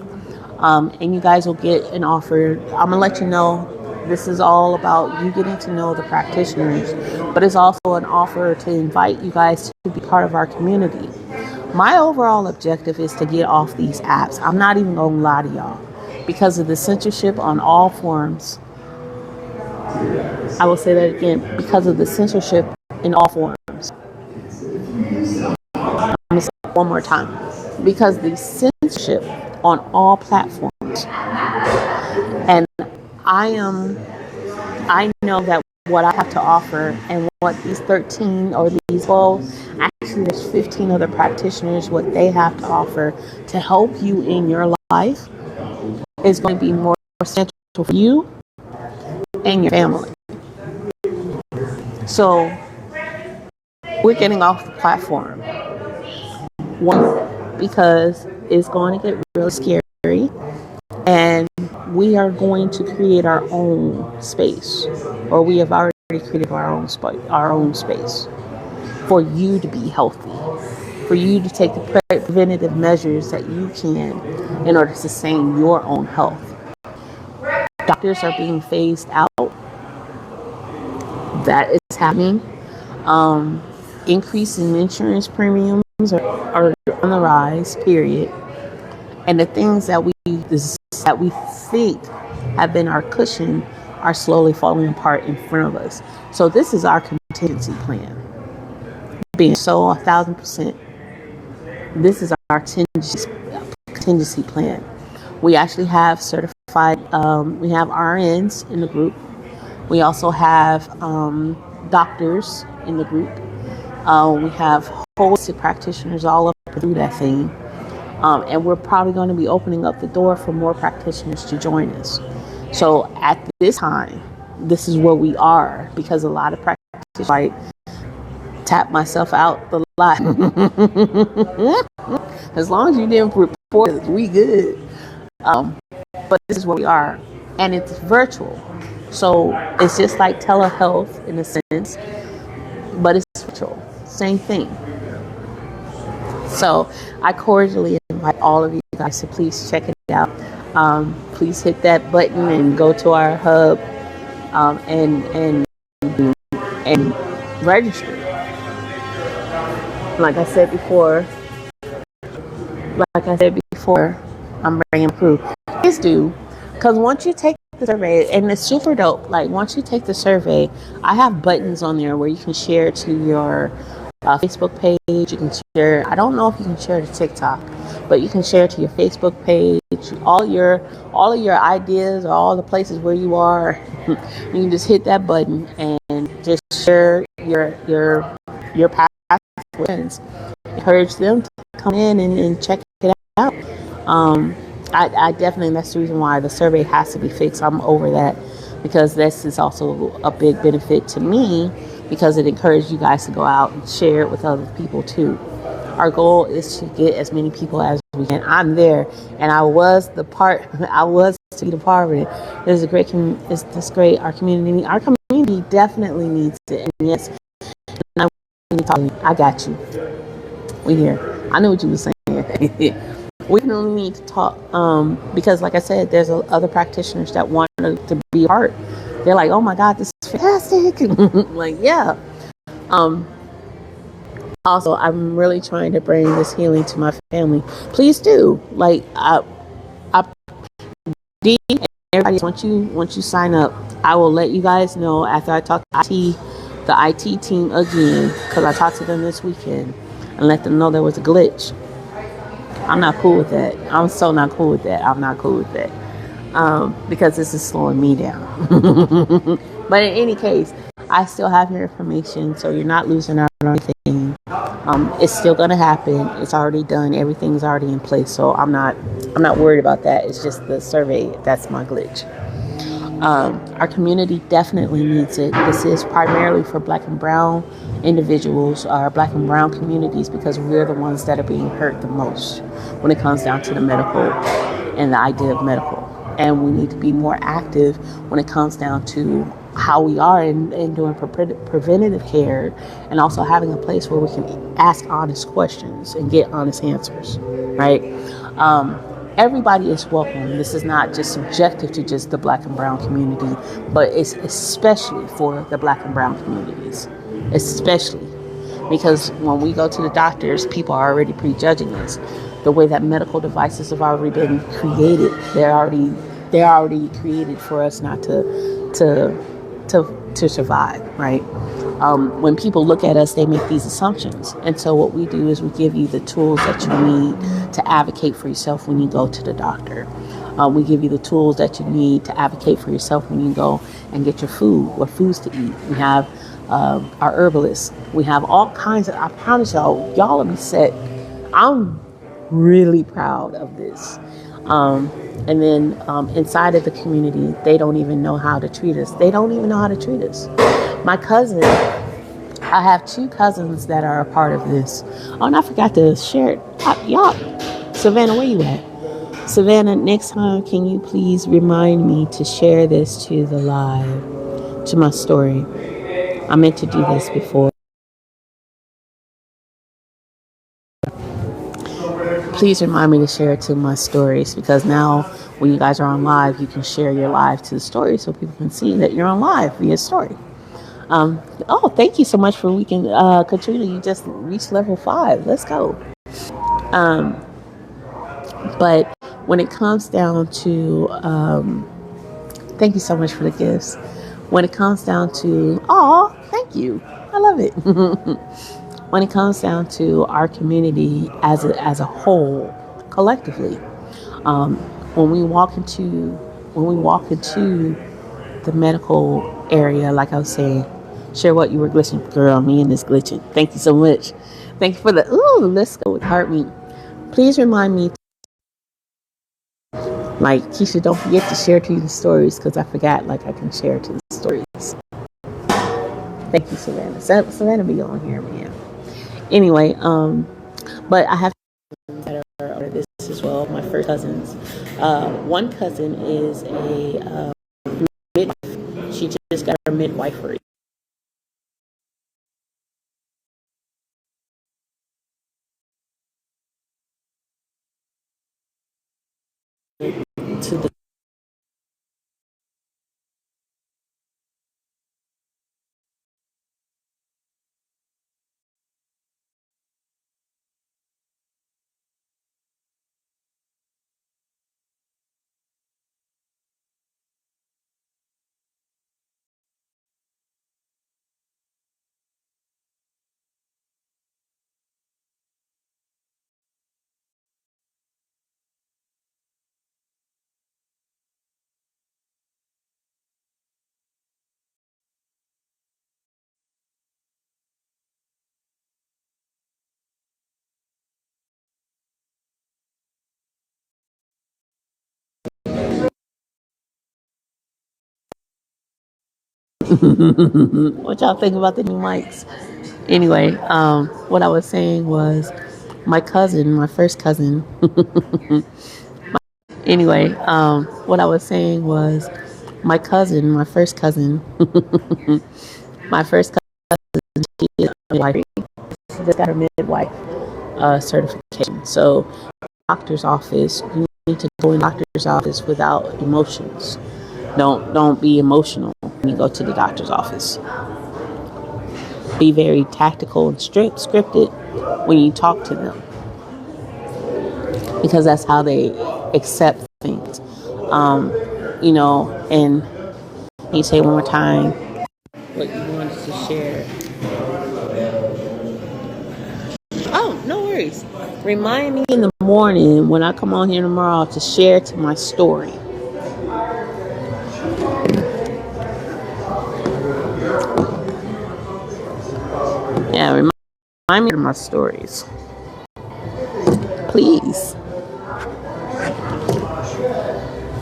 And you guys will get an offer. I'm gonna let you know, this is all about you getting to know the practitioners, but it's also an offer to invite you guys to be part of our community. My overall objective is to get off these apps. I'm not even gonna lie to y'all. Because of the censorship on all forms. I will say that again, because of the censorship in all forms. I'm gonna say it one more time. Because the censorship on all platforms. And I know that what I have to offer and what these 13 or these 12, actually there's 15 other practitioners, what they have to offer to help you in your life is going to be more essential for you and your family. So we're getting off the platform. One, because it's going to get really scary, and we are going to create our own space, or we have already created our own space for you to be healthy, for you to take the preventative measures that you can in order to sustain your own health. Doctors are being phased out. That is happening. Increase in insurance premiums are on the rise, period. And the things that we think have been our cushion are slowly falling apart in front of us. So this is our contingency plan. Being so 1,000%. This is our contingency plan. We actually have certified, we have RNs in the group. We also have doctors in the group. We have holistic practitioners all up through that thing. And we're probably going to be opening up the door for more practitioners to join us. So at this time, this is where we are, because a lot of practitioners like tap myself out the lot. As long as you didn't report it, we good. But this is where we are, and it's virtual. So it's just like telehealth in a sense, but it's virtual. Same thing. So I cordially invite all of you guys to please check it out. Please hit that button and go to our hub and register. Like I said before, like I said before, I'm bringing proof. Please do, because once you take the survey, and it's super dope. Like once you take the survey, I have buttons on there where you can share to your Facebook page. You can share. I don't know if you can share to TikTok, but you can share to your Facebook page. All of your ideas, all the places where you are. You can just hit that button and just share your past friends. Encourage them to come in and check it out. Um, I definitely, that's the reason why the survey has to be fixed. I'm over that because this is also a big benefit to me because it encourages you guys to go out and share it with other people too. Our goal is to get as many people as we can. I'm there, and I was the part. I was to be the part of it. It's a great. It's this great. Our community. Our community definitely needs it. And yes, I got you. We here. I know what you were saying. We can only need to talk because, like I said, there's other practitioners that want to be a part. They're like, "Oh my God, this is fantastic!" Like, yeah. Um, Also, I'm really trying to bring this healing to my family. Please do. Like, I everybody, once you sign up, I will let you guys know after I talk to the IT team again, because I talked to them this weekend and let them know there was a glitch. I'm not cool with that. I'm so not cool with that. I'm not cool with that. Because this is slowing me down. But in any case, I still have your information, so you're not losing out on anything. It's still gonna happen. It's already done. Everything's already in place, so I'm not worried about that. It's just the survey that's my glitch. Our community definitely needs it. This is primarily for Black and Brown individuals, our Black and Brown communities, because we're the ones that are being hurt the most when it comes down to the medical and the idea of medical. And we need to be more active when it comes down to how we are in doing preventative care, and also having a place where we can ask honest questions and get honest answers, right? Everybody is welcome. This is not just subjective to just the Black and Brown community, but it's especially for the Black and Brown communities, especially because when we go to the doctors, people are already prejudging us. The way that medical devices have already been created, they're already created for us not to survive, right? When people look at us, they make these assumptions. And so what we do is we give you the tools that you need to advocate for yourself when you go to the doctor. We give you the tools that you need to advocate for yourself when you go and get your food, what foods to eat. We have our herbalists. We have all kinds of, I promise y'all will be set. I'm really proud of this. And then inside of the community, they don't even know how to treat us. They don't even know how to treat us. My cousin, I have two cousins that are a part of this. Oh, and I forgot to share it. Y'all, Savannah, where you at? Savannah, next time, can you please remind me to share this to the live, to my story? I meant to do this before. Please remind me to share it to my stories, because now when you guys are on live, you can share your live to the story so people can see that you're on live via story. Thank you so much for weekend, Katrina. You just reached level 5. Let's go. But when it comes down to, thank you so much for the gifts. When it comes down to, thank you. I love it. When it comes down to our community as a whole, collectively, um, when we walk into the medical area, like I was saying, share what you were glitching, girl. Me and this glitching. Thank you so much. Thank you for the let's go with heartbeat. Please remind me, like Keisha, don't forget to share to the stories, because I forgot. Like I can share to the stories. Thank you, Savannah. Savannah be on here, man. Anyway, but I have that are this as well. My first cousins. One cousin is a midwife. She just got her midwifery to the What y'all think about the new mics? Anyway, what I was saying was my cousin, my first cousin. Anyway, what I was saying was my cousin, my first cousin, my first cousin, she is a midwife. She just got her midwife certification. So, doctor's office, you need to go in doctor's office without emotions. Don't be emotional when you go to the doctor's office. Be very tactical and scripted when you talk to them, because that's how they accept things. And you say one more time what you wanted to share. Oh, no worries. Remind me in the morning when I come on here tomorrow to share to my story. Yeah, remind me of my stories. Please.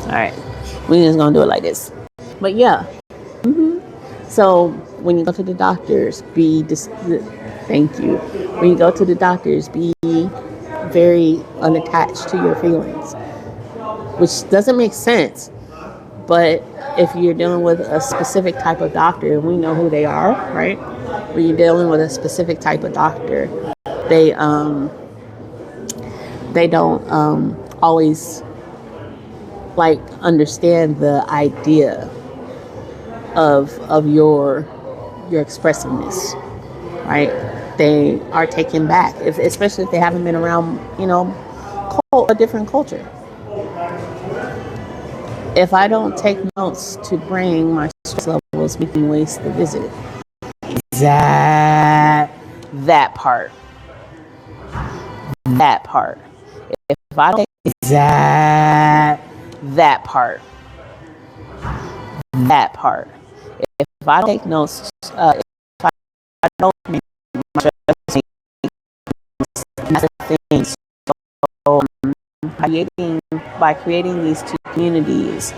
Alright. We're just gonna do it like this. But yeah. So when you go to the doctors, thank you. When you go to the doctors, be very unattached to your feelings, which doesn't make sense. But if you're dealing with a specific type of doctor, and we know who they are, right? When you're dealing with a specific type of doctor, they don't always like understand the idea of your expressiveness, right? They are taken back, especially if they haven't been around, a different culture. If I don't take notes to bring my stress levels, we can waste the visit. That part. If I don't take that part. If I don't take notes, if I don't make my stress, that's the thing. So by creating these two communities,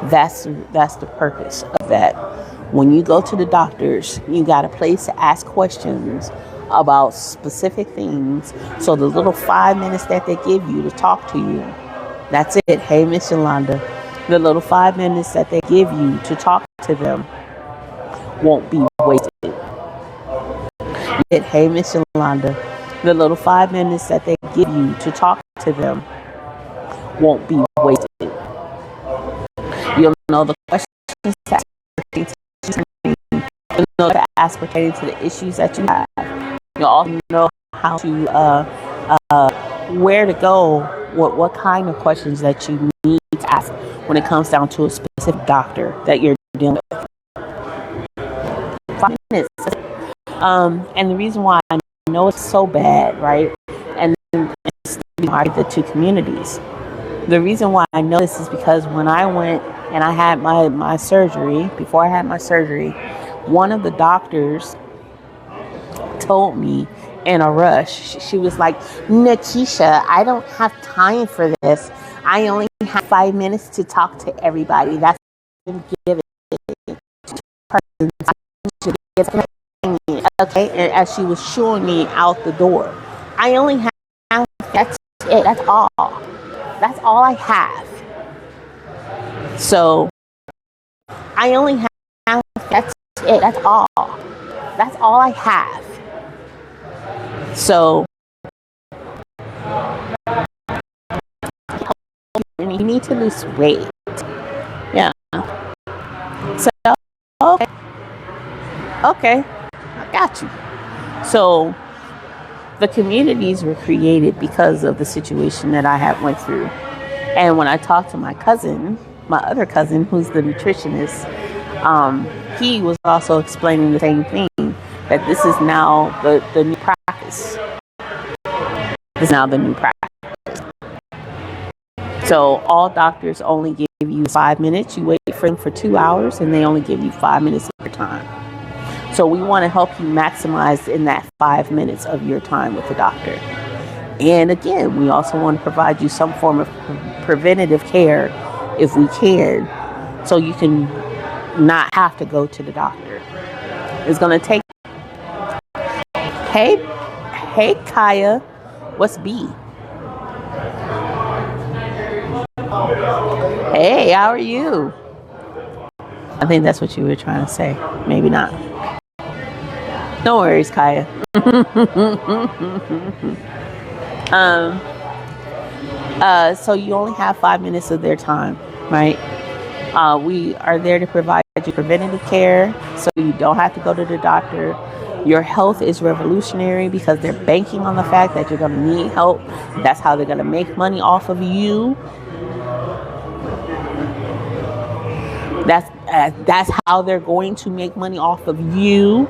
that's the purpose of that. When you go to the doctors, you got a place to ask questions about specific things. So the little 5 minutes that they give you to talk to you, that's it. Hey, Miss Yolanda, the little 5 minutes that they give you to talk to them won't be wasted. Hey, Miss Yolanda, the little 5 minutes that they give you to talk to them won't be wasted. You'll know the questions to ask, you'll know to ask pertaining to the issues that you have. You'll also know how to where to go, what kind of questions that you need to ask when it comes down to a specific doctor that you're dealing with. 5 minutes. And the reason why I know it's so bad, right? And it's the two communities. The reason why I know this is because when I went and I had my surgery, before I had my surgery, one of the doctors told me in a rush, she was like, NaKeesha, I don't have time for this. I only have 5 minutes to talk to everybody. That's been given to persons. Okay, and as she was shooing me out the door, I only have, that's it, that's all I have. So I only have, that's it, that's all I have. So you need to lose weight. Yeah. So okay, I got you. So the communities were created because of the situation that I had went through. And when I talked to my other cousin, who's the nutritionist, he was also explaining the same thing, that this is now the new practice. This is now the new practice. So all doctors only give you 5 minutes. You wait for them for 2 hours, and they only give you 5 minutes of your time. So we want to help you maximize in that 5 minutes of your time with the doctor. And again, we also want to provide you some form of preventative care if we can, so you can not have to go to the doctor. It's going to take. Hey, hey, Kaya, what's B? Hey, how are you? I think that's what you were trying to say. Maybe not. No worries, Kaya. So you only have 5 minutes of their time, right? We are there to provide you preventative care so you don't have to go to the doctor. Your health is revolutionary because they're banking on the fact that you're going to need help. That's how they're going to make money off of you. That's how they're going to make money off of you.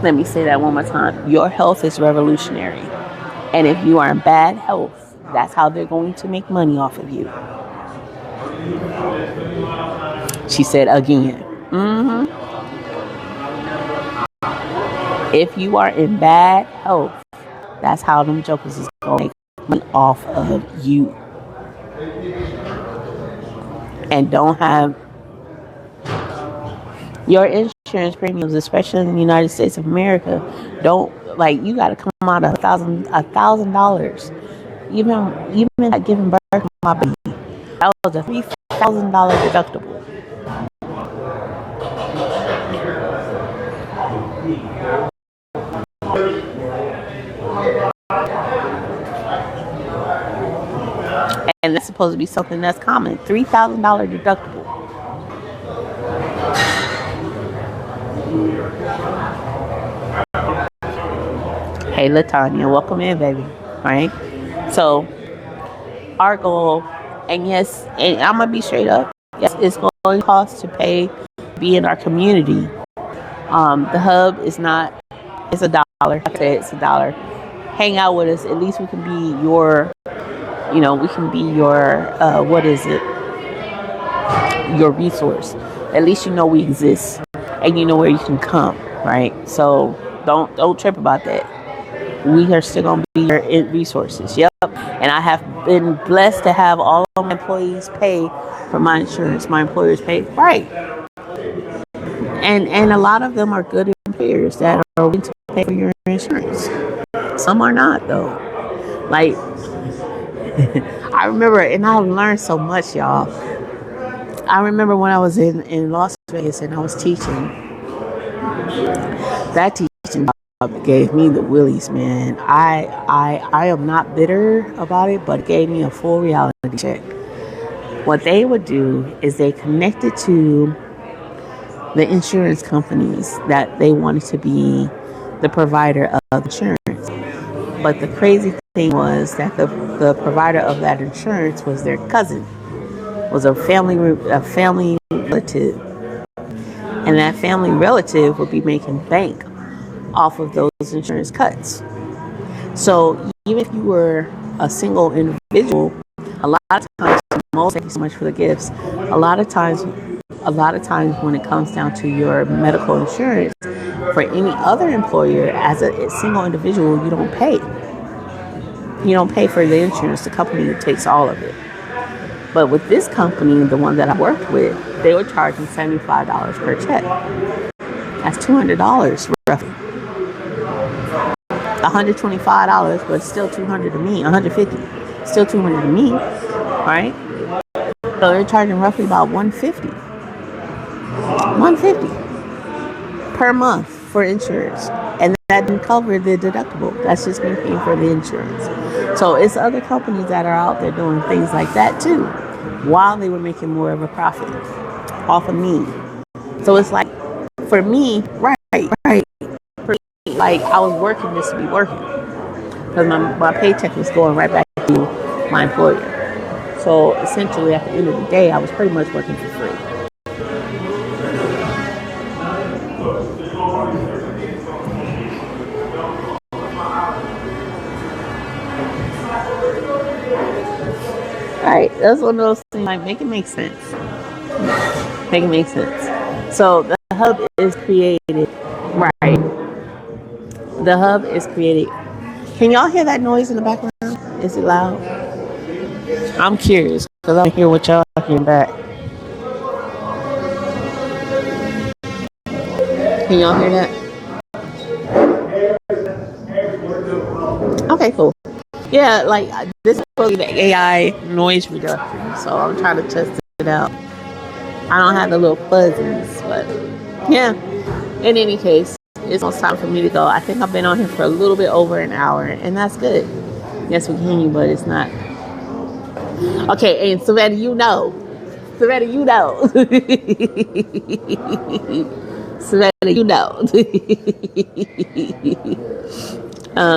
Let me say that one more time. Your health is revolutionary. And if you are in bad health, that's how they're going to make money off of you. She said again. If you are in bad health, that's how them jokers is going to make money off of you. And don't have your insurance premiums, especially in the United States of America, don't like you got to come out of $1,000. Even at giving birth to my baby, that was a $3,000 deductible. And that's supposed to be something that's common. $3,000 deductible. Hey, LaTanya, welcome in, baby. Right? So, our goal, and yes, and I'm gonna be straight up. Yes, it's going to cost to pay to be in our community. The hub is not. It's $1. Like I said, it's $1. Hang out with us. At least we can be your. We can be your. What is it? Your resource. At least you know we exist, and you know where you can come. Right? So don't trip about that. We are still going to be your resources. Yep. And I have been blessed to have all of my employees pay for my insurance. My employers pay. Right. And a lot of them are good employers that are willing to pay for your insurance. Some are not, though. Like, I remember, and I've learned so much, y'all. I remember when I was in Las Vegas and I was teaching. That teaching gave me the willies, man. I am not bitter about it, but it gave me a full reality check. What they would do is they connected to the insurance companies that they wanted to be the provider of insurance. But the crazy thing was that the provider of that insurance was their cousin, was a family relative. And that family relative would be making bank off of those insurance cuts. So even if you were a single individual, a lot of times, thank you so much for the gifts. A lot of times when it comes down to your medical insurance, for any other employer, as a single individual, you don't pay. You don't pay for the insurance. The company takes all of it. But with this company, the one that I worked with, they were charging $75 per check. That's $200 roughly. $125, but still $200 to me. $150, still $200 to me, right? So they're charging roughly about $150 per month for insurance, and that didn't cover the deductible. That's just me paying for the insurance. So it's other companies that are out there doing things like that too, while they were making more of a profit off of me. So it's like, for me, right. For me, like, I was working just to be working, because my paycheck was going right back to my employer. So essentially, at the end of the day, I was pretty much working for free. Right, that's one of those things, like, make it make sense. Make it make sense. So the hub is created, right? The hub is created. Can y'all hear that noise in the background? Is it loud? I'm curious. because I don't hear what y'all hearing back. Can y'all hear that? Okay, cool. Yeah, like this is probably the AI noise reduction, so I'm trying to test it out. I don't have the little fuzzies, but yeah. In any case, it's almost time for me to go. I think I've been on here for a little bit over an hour, and that's good. Yes, we can hear you, but it's not. Okay, and Savannah, you know. Savannah, you know. Savannah, you know.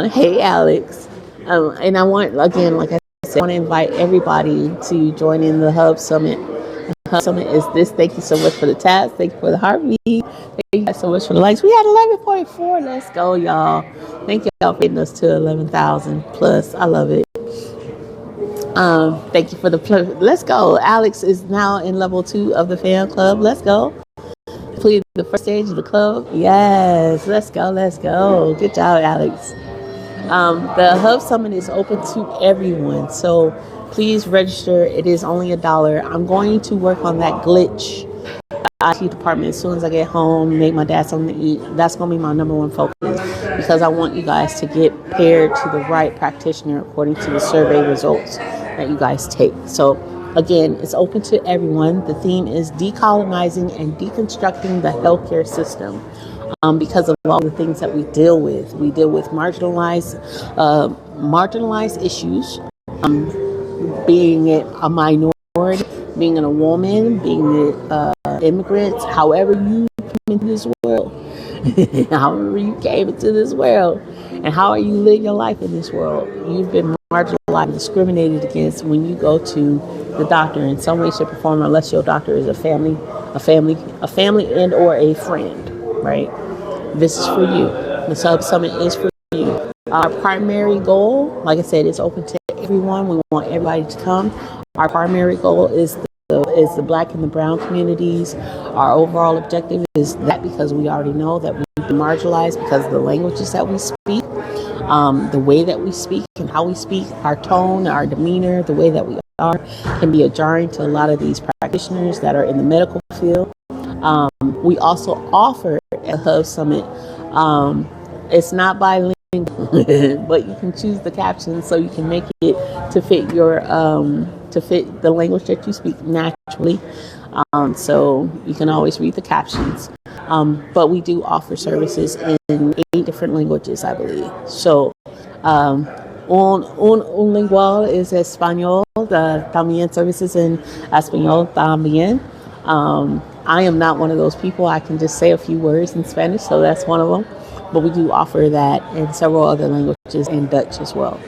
Hey, Alex. And I want, again, like I said, I want to invite everybody to join in the Hub Summit. The Hub Summit is this. Thank you so much for the tabs. Thank you for the heartbeat. Thank you guys so much for the likes. We had 11.4. Let's go, y'all. Thank y'all for getting us to 11,000 plus. I love it. Thank you for the let's go. Alex is now in level 2 of the fan club. Let's go. Please, the first stage of the club. Yes, let's go. Let's go. Good job, Alex. The Hub Summit is open to everyone, so please register. It is only $1. I'm going to work on that glitch IT department as soon as I get home, make my dad something to eat. That's going to be my number one focus, because I want you guys to get paired to the right practitioner according to the survey results that you guys take. So again, it's open to everyone. The theme is decolonizing and deconstructing the healthcare system. Because of all the things that we deal with. We deal with marginalized issues, being it a minority, being a woman, being immigrants, however you came into this world, however you came into this world, and how you live your life in this world. You've been marginalized and discriminated against when you go to the doctor in some way, shape, or form, unless your doctor is a family and or a friend, right? This is for you. The Hub Summit is for you. Our primary goal, like I said, is open to everyone. We want everybody to come. Our primary goal is the Black and the Brown communities. Our overall objective is that, because we already know that we've been marginalized because of the languages that we speak, the way that we speak and how we speak, our tone, our demeanor, the way that we are, can be jarring to a lot of these practitioners that are in the medical field. We also offer a Hub Summit. It's not bilingual, but you can choose the captions so you can make it to fit to fit the language that you speak naturally. So you can always read the captions. But we do offer services in 8 different languages, I believe. So un lingual es español, también services en español también. I am not one of those people. I can just say a few words in Spanish, so that's one of them. But we do offer that in several other languages, and Dutch as well.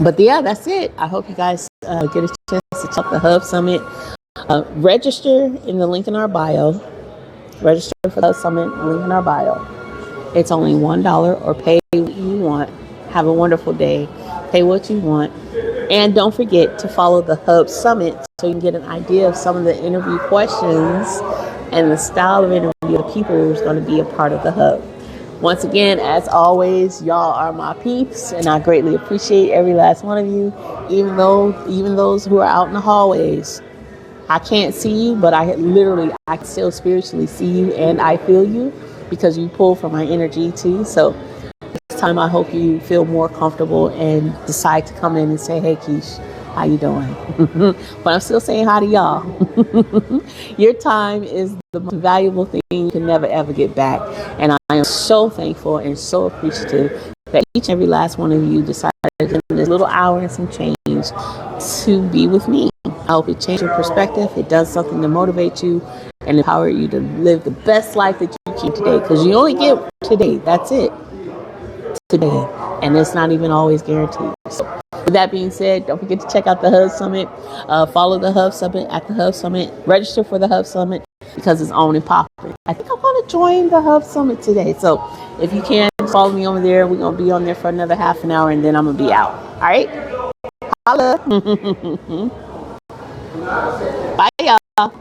But yeah, that's it. I hope you guys get a chance to check the Hub Summit. Register in the link in our bio. Register for the Hub Summit, link in our bio. It's only $1, or pay what you want. Have a wonderful day. Pay what you want. And don't forget to follow the Hub Summit so you can get an idea of some of the interview questions and the style of interview of the people who's going to be a part of the Hub. Once again, as always, y'all are my peeps, and I greatly appreciate every last one of you, even those who are out in the hallways. I can't see you, but I can still spiritually see you, and I feel you because you pull from my energy too. So next time, I hope you feel more comfortable and decide to come in and say, "Hey, Keish, how you doing?" But I'm still saying hi to y'all. Your time is the most valuable thing you can never ever get back, and I am so thankful and so appreciative that each and every last one of you decided in this little hour and some change to be with me. I hope it changed your perspective. It does something to motivate you and empower you to live the best life that you can today, because you only get today. That's it. Today, and it's not even always guaranteed. So, with that being said, don't forget to check out the Hub Summit. Follow the Hub Summit at the Hub Summit. Register for the Hub Summit because it's on and popping. I think I'm going to join the Hub Summit today. So if you can, follow me over there. We're going to be on there for another half an hour, and then I'm going to be out. All right? Holla. Bye, y'all.